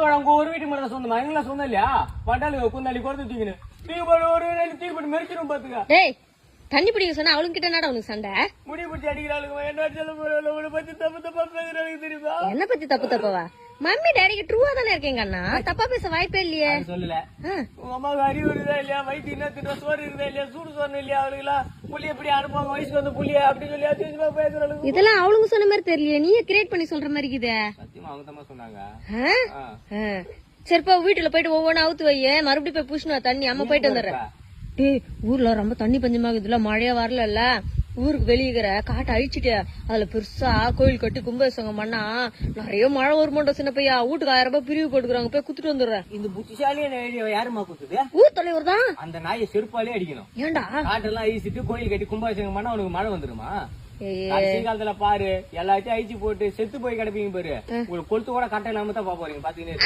அவங்க ஒரு வீட்டுக்கு மட்டும் சொந்தமா எங்கெல்லாம் சொந்தம் இல்லையா பட்டாளு குந்தாளி குறைத்து தூக்கினு தூக்கி போட்டு ஒரு தூக்கி போட்டு மெரிச்சிடும் பாத்துக்க. டேய் தண்ணி பிடிக்க சொன்னா அவளுங்க கிட்ட என்னடா உனக்கு சண்டை? முடி பிடிச்சி அடிக்கிறாளுங்க என்ன சொல்ல போறவளை பத்தி தப்பு தப்பா பேசுறாளுங்க தெரியுமா? என்ன பத்தி தப்பு தப்பவா? மம்மி டேடிக்கு ட்ரூவா தானே இருக்கீங்க அண்ணா, தப்பா பேச வாய்ப்பே இல்லையே. சொல்லல உங்க அம்மாவுக்கு அறிவு இருக்குதா இல்லையா, வயிற்று என்ன திட்ட சோறு இருக்குதா இல்லையா, சூடு சோறு இல்லையா, அவளுக்கு புள்ளிய எப்படி அனுப்புவாங்க வயசுக்கு வந்து புள்ளிய அப்படி சொல்லி அதிகமா பேசுறாளுங்க. இதெல்லாம் அவளுங்க சொன்ன மாதிரி தெரியலையே, நீயே கிரியேட் பண்ணி சொல்ற மாதிரி இருக்குதே. சத்தியமா அவங்க தான் சொன்னாங்க. சரிப்பா வீட்டுல போயிட்டு ஒவ்வொன்னு அவுத்து வைய, மறுபடியும் போய் புஷ்ணும் தண்ணி அம்மா போயிட்டு வந்துடுறேன். டேய் ஊர்ல ரொம்ப தண்ணி பஞ்சமாகுதுல, மழையா வரல, ஊருக்கு வெளியிற காட்டை அழிச்சிட்டு அதுல பெருசா கோயில் கட்டி கும்பாபிஷேகம் பண்ணா நிறைய மழை வருமாட்டோம். சின்ன பையா வீட்டுக்கு 1000 ரூபாய் பிரிவு போட்டுக்கிறாங்க, போய் குத்துட்டு வந்துடுறேன். இந்த புத்திசாலியா யாருமா குத்துது? ஊர் தலைவர் தான். அந்த நாயை செருப்பாலே அடிக்கணும். ஏண்டா காட்டெல்லாம் அழிச்சிட்டு கோயில் கட்டி கும்பாபிஷேகம் பண்ணா உனக்கு மழை வந்துருமா? கடைசி காலத்துல பாரு எல்லாத்தையும் அழிச்சு போட்டு செத்து போய் கிடப்பீங்க பாரு, உங்களுக்கு கொளுத்து கூட கட்டை இல்லாம தான் பாப்போறீங்க பாத்தீங்கன்னா.